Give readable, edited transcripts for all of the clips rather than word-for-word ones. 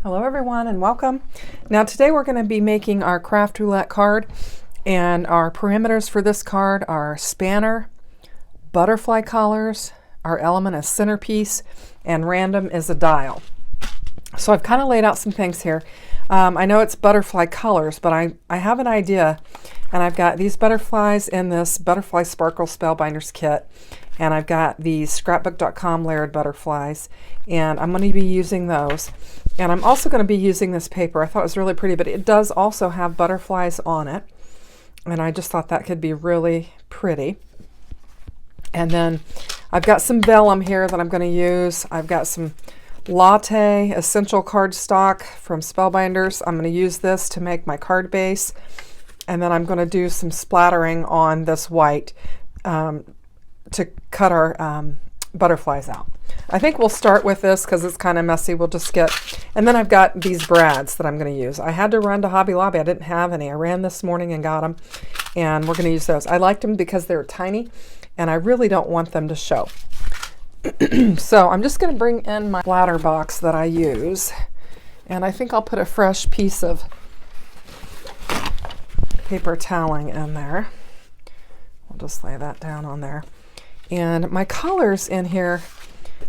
Hello everyone and welcome. Now today we're going to be making our Craft Roulette card, and our parameters for this card are spanner, butterfly collars, our element is centerpiece, and random is a dial. So I've kind of laid out some things here. I know it's butterfly colors, but I have an idea, and I've got these butterflies in this Butterfly Sparkle Spellbinders kit, and I've got these scrapbook.com layered butterflies, and I'm going to be using those. And I'm also going to be using this paper. I thought it was really pretty, but it does also have butterflies on it, and I just thought that could be really pretty. And then I've got some vellum here that I'm going to use. I've got some Latte Essential cardstock from Spellbinders. I'm going to use this to make my card base, and then I'm going to do some splattering on this white to cut our butterflies out. I think we'll start with this because it's kind of messy. We'll just get, and then I've got these brads that I'm going to use. I had to run to Hobby Lobby. I didn't have any. I ran this morning and got them, and we're going to use those. I liked them because they're tiny, and I really don't want them to show. So I'm just going to bring in my splatter box that I use, and I think I'll put a fresh piece of paper toweling in there. I'll just lay that down on there. And my colors in here,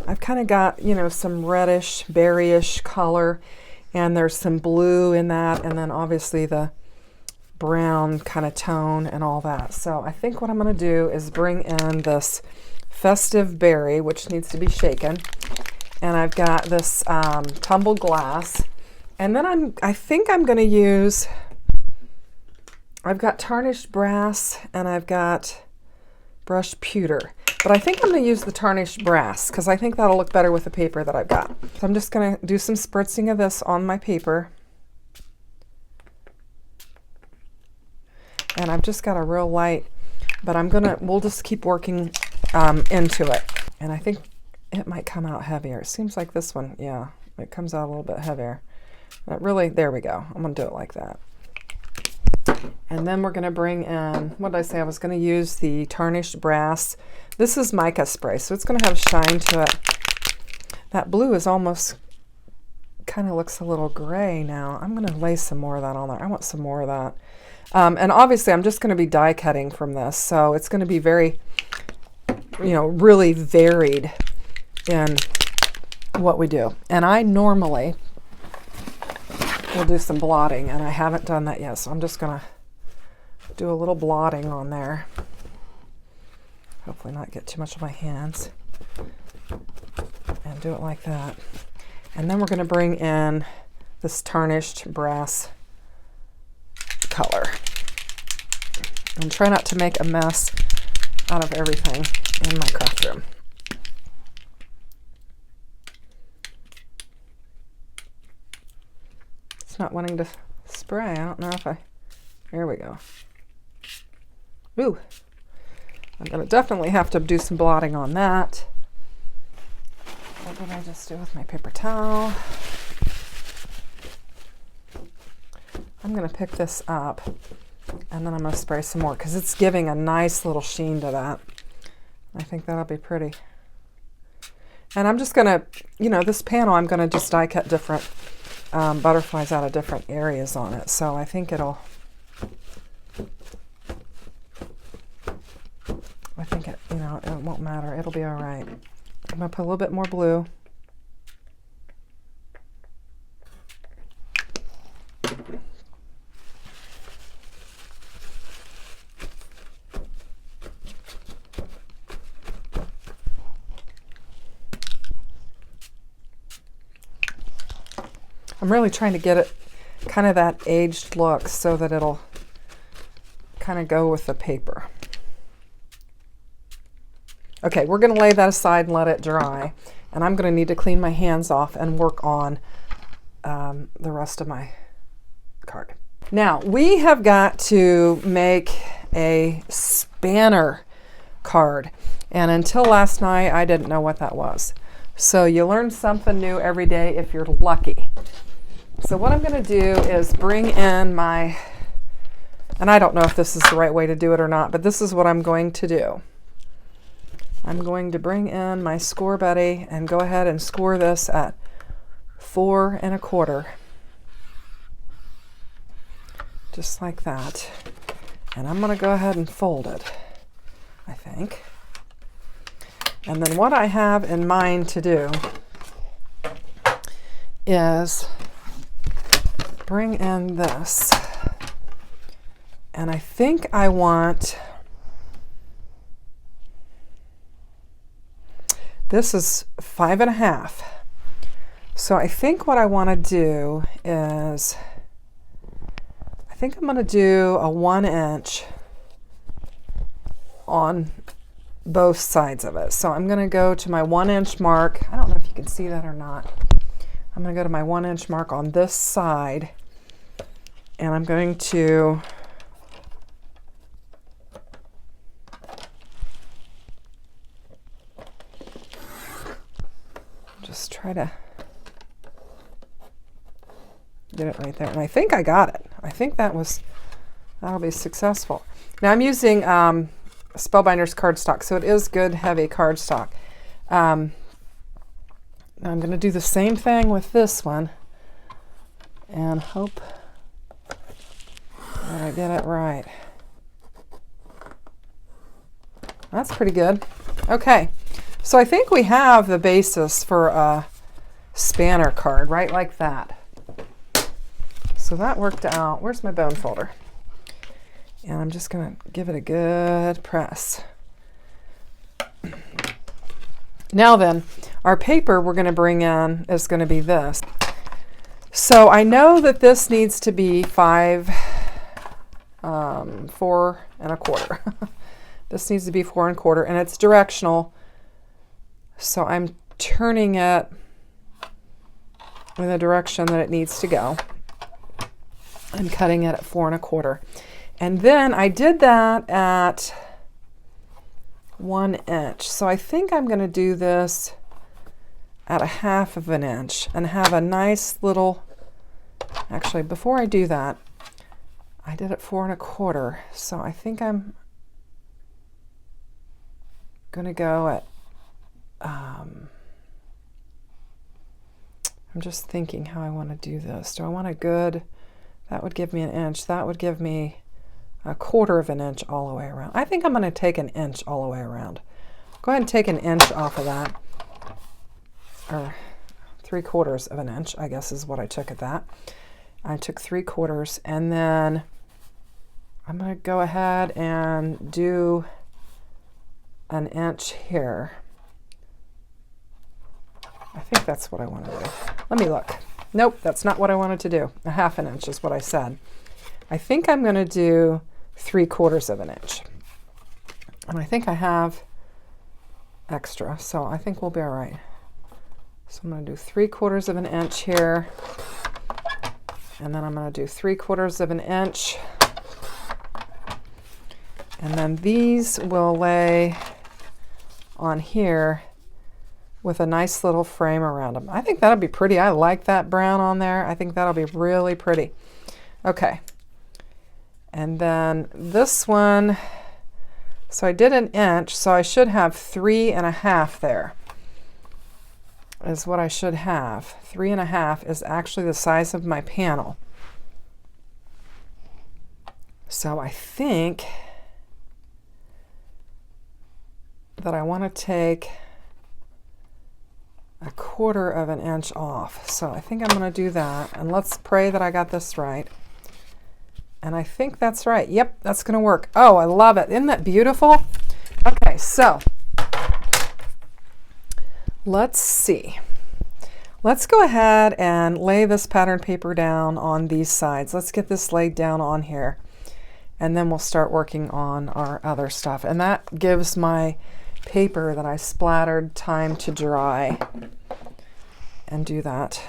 I've kind of got, you know, some reddish, berryish color, and there's some blue in that, and then obviously the brown kind of tone and all that. So I think what I'm going to do is bring in this festive berry, which needs to be shaken, and I've got this tumbled glass, and then I think I'm going to use, I've got tarnished brass and I've got brushed pewter. But I think I'm going to use the tarnished brass because I think that'll look better with the paper that I've got. So I'm just going to do some spritzing of this on my paper. And I've just got a real light, but we'll just keep working into it. And I think it might come out heavier. It seems like this one, yeah, it comes out a little bit heavier. But really, there we go. I'm going to do it like that. And then we're going to bring in, what did I say? I was going to use the tarnished brass. This is mica spray, so it's going to have shine to it. That blue is almost, kind of looks a little gray now. I'm going to lay some more of that on there. I want some more of that. And obviously I'm just going to be die cutting from this, so it's going to be very, you know, really varied in what we do. And I normally will do some blotting, and I haven't done that yet, so I'm just going to do a little blotting on there. Hopefully not get too much on my hands. And do it like that. And then we're going to bring in this tarnished brass color. And try not to make a mess out of everything in my craft room. It's not wanting to spray. I don't know if there we go. Ooh. I'm going to definitely have to do some blotting on that. What did I just do with my paper towel? I'm going to pick this up, and then I'm going to spray some more because it's giving a nice little sheen to that. I think that'll be pretty. And I'm just going to, you know, this panel, I'm going to just die cut different butterflies out of different areas on it. So I think it, you know, it won't matter. It'll be all right. I'm going to put a little bit more blue. I'm really trying to get it kind of that aged look so that it'll kind of go with the paper. Okay, we're going to lay that aside and let it dry. And I'm going to need to clean my hands off and work on the rest of my card. Now, we have got to make a spanner card. And until last night, I didn't know what that was. So you learn something new every day if you're lucky. So what I'm going to do is bring in my, and I don't know if this is the right way to do it or not, but this is what I'm going to do. I'm going to bring in my Score Buddy and go ahead and score this at 4 1/4. Just like that. And I'm going to go ahead and fold it, I think. And then what I have in mind to do is bring in this. And I think I want, this is 5 1/2. So I think what I want to do is, I think I'm going to do a 1 inch on both sides of it. So I'm going to go to my 1 inch mark. I don't know if you can see that or not. I'm going to go to my 1 inch mark on this side, and I'm going to just try to get it right there. And I think I got it. I think that'll be successful. Now I'm using Spellbinders cardstock, so it is good heavy cardstock. I'm going to do the same thing with this one and hope that I get it right. That's pretty good. Okay, so I think we have the basis for a spanner card, right like that. So that worked out. Where's my bone folder? And I'm just going to give it a good press. Now then, our paper we're going to bring in is going to be this. So I know that this needs to be 4 1/4. This needs to be 4 1/4, and it's directional. So I'm turning it in the direction that it needs to go and cutting it at 4 1/4. And then I did that at 1 inch. So I think I'm going to do this at 1/2 inch and have a nice little, actually before I do that, I did it 4 1/4. So I think I'm going to go at, I'm just thinking how I want to do this. Do I want a good, that would give me 1 inch. That would give me 1/4 inch all the way around. I think I'm going to take 1 inch all the way around. Go ahead and take 1 inch off of that, or 3/4 inch, I guess is what I took at that. I took 3/4, and then I'm going to go ahead and do 1 inch here. I think that's what I want to do. Let me look. Nope, that's not what I wanted to do. 1/2 inch is what I said. I think I'm going to do 3/4 inch. And I think I have extra, so I think we'll be all right. So I'm going to do 3/4 inch here, and then I'm going to do 3/4 inch, and then these will lay on here with a nice little frame around them. I think that'll be pretty. I like that brown on there. I think that'll be really pretty. Okay. And then this one, so I did 1 inch, so I should have 3 1/2 there, is what I should have. 3 1/2 is actually the size of my panel. So I think that I want to take 1/4 inch off. So I think I'm going to do that, and let's pray that I got this right. And I think that's right. Yep, that's going to work. Oh, I love it. Isn't that beautiful? Okay, so let's see. Let's go ahead and lay this pattern paper down on these sides. Let's get this laid down on here, and then we'll start working on our other stuff. And that gives my paper that I splattered time to dry and do that.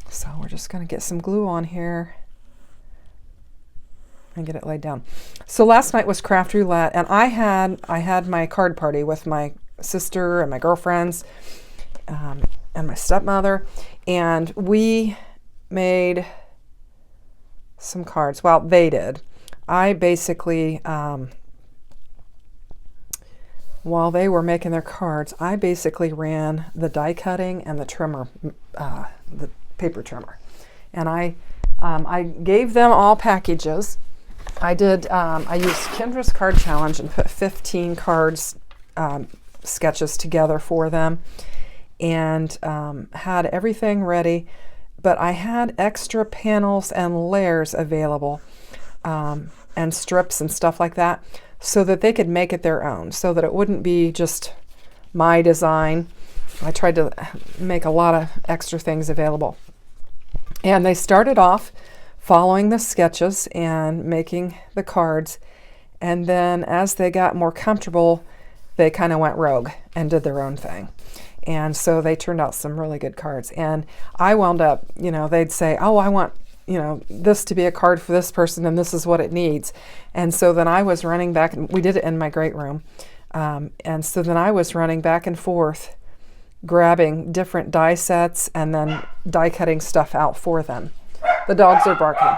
So we're just going to get some glue on here and get it laid down. So last night was Craft Roulette, and I had my card party with my sister and my girlfriends and my stepmother, and we made some cards. Well, they did. I basically while they were making their cards, I basically ran the die cutting and the trimmer, the paper trimmer. And I gave them all packages. I used Kendra's Card Challenge and put 15 cards, sketches together for them, and had everything ready. But I had extra panels and layers available, and strips and stuff like that, so that they could make it their own, so that it wouldn't be just my design. I tried to make a lot of extra things available. And they started off following the sketches and making the cards. And then as they got more comfortable, they kind of went rogue and did their own thing. And so they turned out some really good cards. And I wound up, they'd say, oh, I want, this to be a card for this person, and this is what it needs. And so then I was running back, and we did it in my great room. And so then I was running back and forth, grabbing different die sets and then die cutting stuff out for them. The dogs are barking.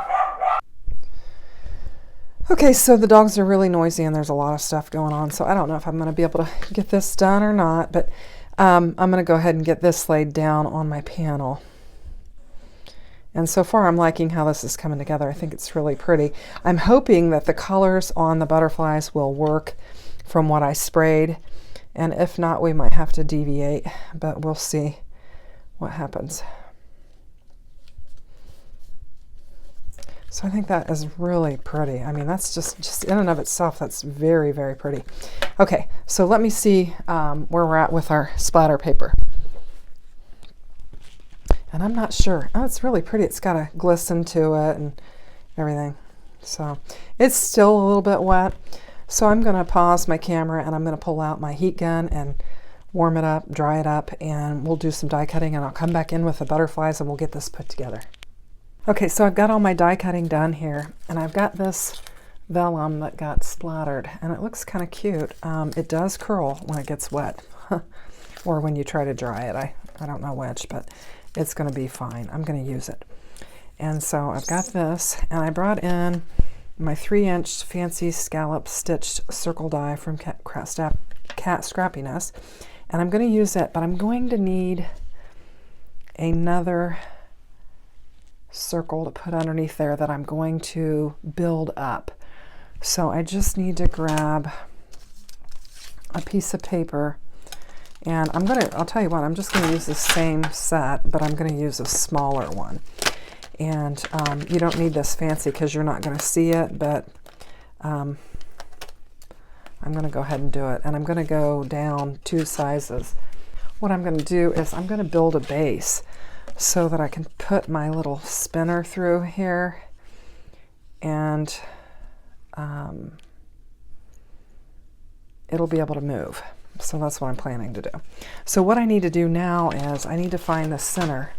Okay, so the dogs are really noisy and there's a lot of stuff going on. So I don't know if I'm going to be able to get this done or not, but I'm going to go ahead and get this laid down on my panel. And so far I'm liking how this is coming together. I think it's really pretty. I'm hoping that the colors on the butterflies will work from what I sprayed. And if not, we might have to deviate, but we'll see what happens. So I think that is really pretty. I mean, that's just in and of itself, that's very, very pretty. Okay, so let me see where we're at with our splatter paper. And I'm not sure. Oh, it's really pretty. It's got a glisten to it and everything. So it's still a little bit wet. So I'm going to pause my camera and I'm going to pull out my heat gun and warm it up, dry it up, and we'll do some die cutting, and I'll come back in with the butterflies and we'll get this put together. Okay, so I've got all my die cutting done here, and I've got this vellum that got splattered, and it looks kind of cute. It does curl when it gets wet, or when you try to dry it. I don't know which, but it's going to be fine. I'm going to use it. And so I've got this, and I brought in my 3-inch fancy scallop stitched circle die from Cat Scrappiness, and I'm going to use it, but I'm going to need another circle to put underneath there that I'm going to build up. So I just need to grab a piece of paper, and I'll tell you what, I'm just going to use the same set, but I'm going to use a smaller one. And you don't need this fancy because you're not going to see it, but I'm going to go ahead and do it. And I'm going to go down 2 sizes. What I'm going to do is I'm going to build a base so that I can put my little spinner through here, and it'll be able to move. So that's what I'm planning to do. So what I need to do now is I need to find the center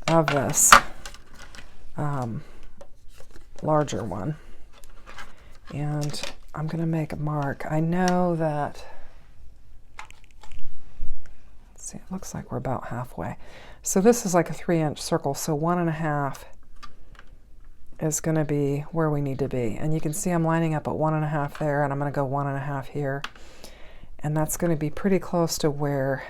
of this larger one, and I'm going to make a mark. I know that, let's see, it looks like we're about halfway. So this is like a 3-inch circle, so 1.5 is going to be where we need to be. And you can see I'm lining up at 1.5 there, and I'm going to go 1.5 here. And that's going to be pretty close to where,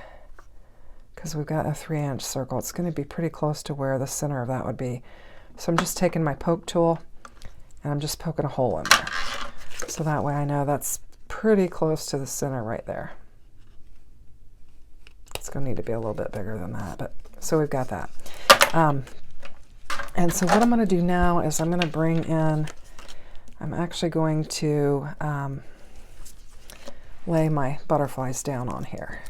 because we've got a 3-inch circle, it's going to be pretty close to where the center of that would be. So I'm just taking my poke tool, and I'm just poking a hole in there. So that way I know that's pretty close to the center right there. It's going to need to be a little bit bigger than that, but so we've got that. And so what I'm going to do now is I'm going to bring in, I'm actually going to lay my butterflies down on here.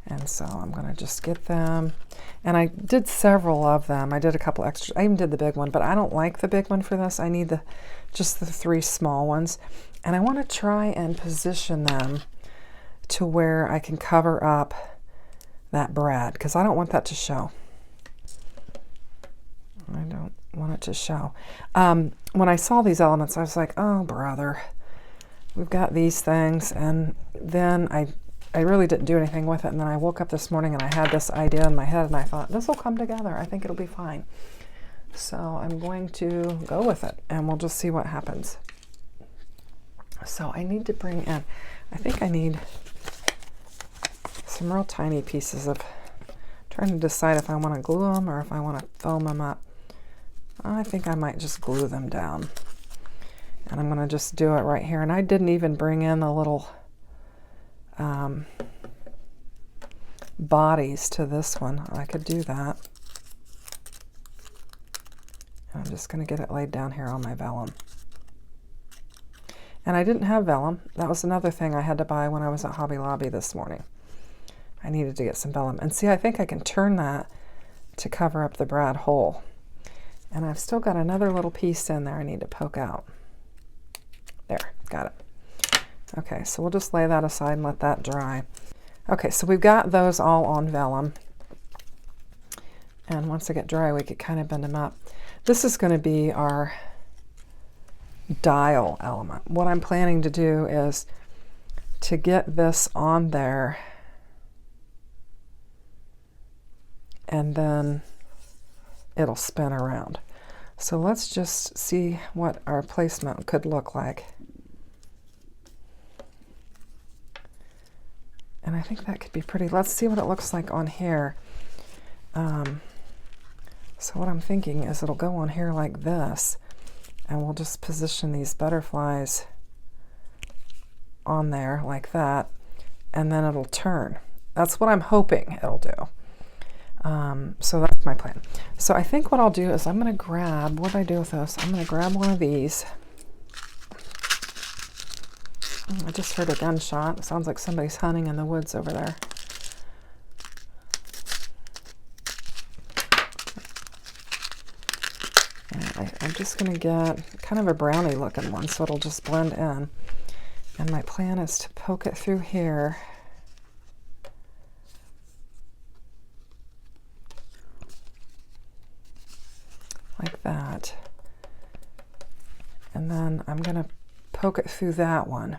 And so I'm going to just get them. And I did several of them. I did a couple extras. I even did the big one, but I don't like the big one for this. I need just the 3 small ones. And I want to try and position them to where I can cover up that brad, because I don't want that to show. I don't want it to show. When I saw these elements, I was like, oh brother, we've got these things. And then I really didn't do anything with it. And then I woke up this morning and I had this idea in my head, and I thought, this will come together. I think it'll be fine. So I'm going to go with it, and we'll just see what happens. So I need to bring in, I think I need some real tiny pieces of, trying to decide if I want to glue them or if I want to foam them up. I think I might just glue them down. And I'm going to just do it right here. And I didn't even bring in the little bodies to this one. I could do that. I'm just going to get it laid down here on my vellum. And I didn't have vellum. That was another thing I had to buy when I was at Hobby Lobby this morning. I needed to get some vellum. And see, I think I can turn that to cover up the brad hole. And I've still got another little piece in there I need to poke out. There, got it. Okay, so we'll just lay that aside and let that dry. Okay, so we've got those all on vellum. And once they get dry, we could kind of bend them up. This is going to be our dial element. What I'm planning to do is to get this on there, and then it'll spin around. So let's just see what our placement could look like. And I think that could be pretty. Let's see what it looks like on here. So what I'm thinking is it'll go on here like this, and we'll just position these butterflies on there like that, and then it'll turn. That's what I'm hoping it'll do. So that's my plan. So I think what I'll do is I'm going to grab, what do I do with this? I'm going to grab one of these. I just heard a gunshot. It sounds like somebody's hunting in the woods over there. I'm just going to get kind of a brownie looking one so it'll just blend in. And my plan is to poke it through here. Like that. And then I'm going to poke it through that one,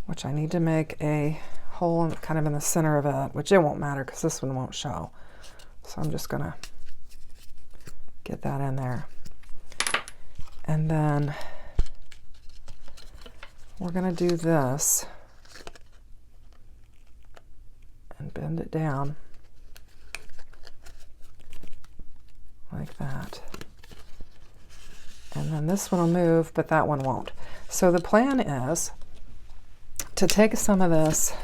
which I need to make a hole kind of in the center of it, which it won't matter because this one won't show. So I'm just going to get that in there. And then we're going to do this and bend it down like that. And then this one will move, but that one won't. So the plan is to take some of this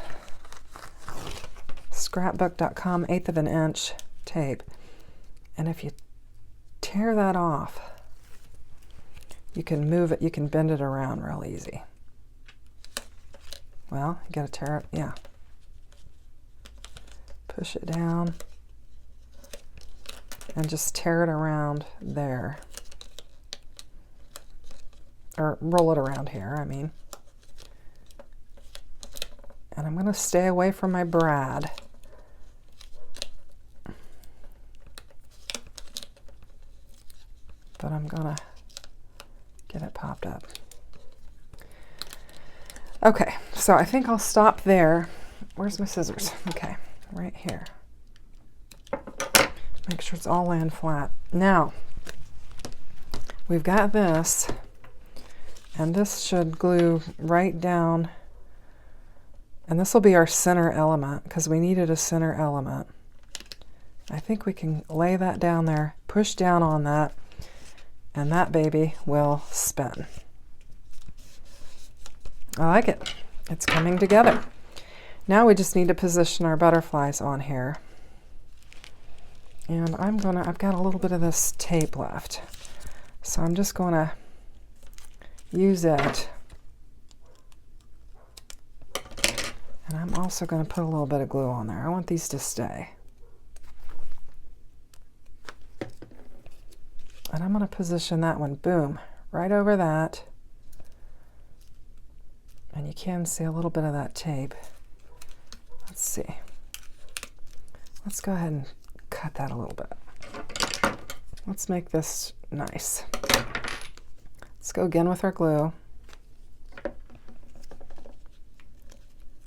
scrapbook.com 1/8 of an inch tape, and if you tear that off, you can move it, you can bend it around real easy. Well, you gotta tear it, yeah. Push it down and just tear it around there. Or roll it around here, I mean. And I'm gonna stay away from my brad. But I'm gonna get it popped up. Okay, so I think I'll stop there. Where's my scissors? Okay, right here. Make sure it's all laying flat. Now, we've got this, and this should glue right down, and this will be our center element because we needed a center element. I think we can lay that down there, push down on that, and that baby will spin. I like it. It's coming together. Now we just need to position our butterflies on here. And I've got a little bit of this tape left. So I'm just going to use it. And I'm also going to put a little bit of glue on there. I want these to stay. And I'm going to position that one, boom, right over that. And you can see a little bit of that tape. Let's see. Let's go ahead and cut that a little bit. Let's make this nice. Let's go again with our glue.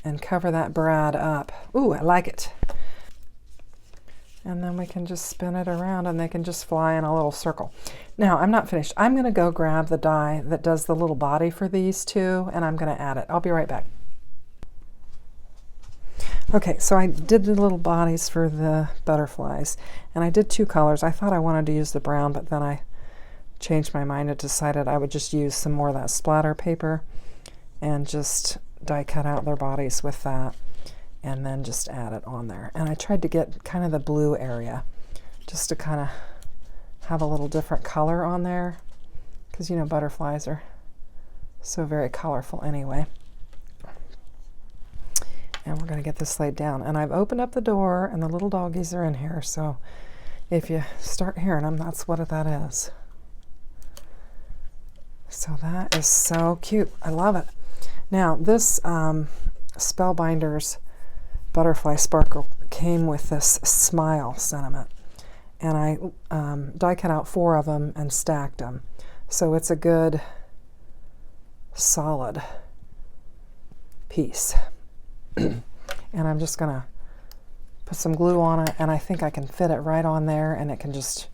And cover that brad up. Ooh, I like it. And then we can just spin it around and they can just fly in a little circle. Now, I'm not finished. I'm going to go grab the die that does the little body for these two, and I'm going to add it. I'll be right back. Okay, so I did the little bodies for the butterflies, and I did 2 colors. I thought I wanted to use the brown, but then I changed my mind and decided I would just use some more of that splatter paper and just die cut out their bodies with that, and then just add it on there. And I tried to get kind of the blue area just to kind of have a little different color on there, because you know butterflies are so very colorful anyway. And we're going to get this laid down. And I've opened up the door and the little doggies are in here, so if you start hearing them, that's what that is. So that is so cute. I love it. Now this Spellbinders Butterfly Sparkle came with this smile sentiment. And I die cut out 4 of them and stacked them. So it's a good solid piece. And I'm just going to put some glue on it, and I think I can fit it right on there, and it can just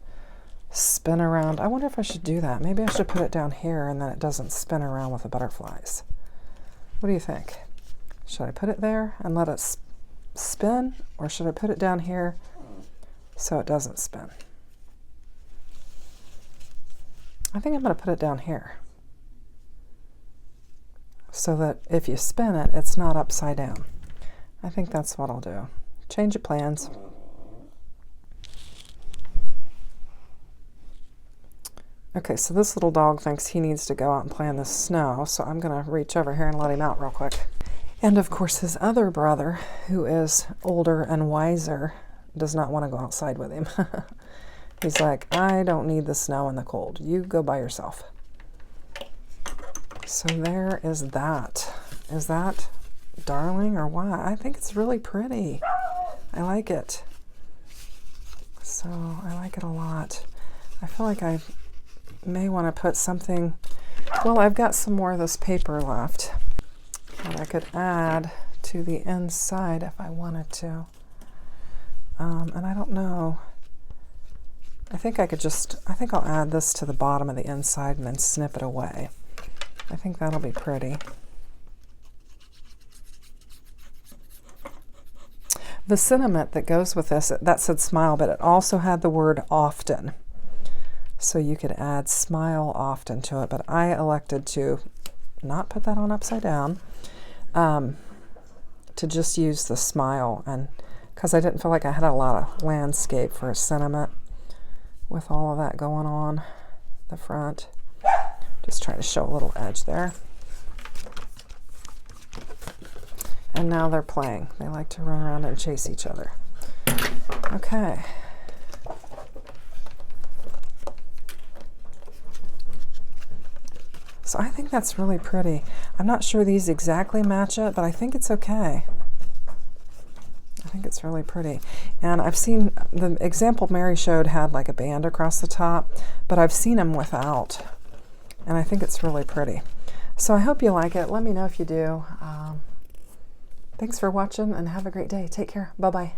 spin around. I wonder if I should do that. Maybe I should put it down here and then it doesn't spin around with the butterflies. What do you think? Should I put it there and let it spin, or should I put it down here so it doesn't spin? I think I'm going to put it down here so that if you spin it, it's not upside down. I think that's what I'll do. Change of plans. Okay, so this little dog thinks he needs to go out and play in the snow, so I'm going to reach over here and let him out real quick. And of course his other brother, who is older and wiser, does not want to go outside with him. He's like, I don't need the snow and the cold. You go by yourself. So there is that. Is that darling or what? I think it's really pretty. I like it. So I like it a lot. I feel like I may want to put something, well, I've got some more of this paper left that I could add to the inside if I wanted to. And I don't know. I think I'll add this to the bottom of the inside and then snip it away. I think that'll be pretty. The sentiment that goes with this, that said smile, but it also had the word often. So you could add smile often to it, but I elected to not put that on upside down, to just use the smile, and because I didn't feel like I had a lot of landscape for a sentiment with all of that going on the front. Just trying to show a little edge there. And now they're playing. They like to run around and chase each other. Okay. So I think that's really pretty. I'm not sure these exactly match it, but I think it's okay. I think it's really pretty. And I've seen, the example Mary showed had like a band across the top, but I've seen them without. And I think it's really pretty. So I hope you like it. Let me know if you do. Thanks for watching and have a great day. Take care. Bye-bye.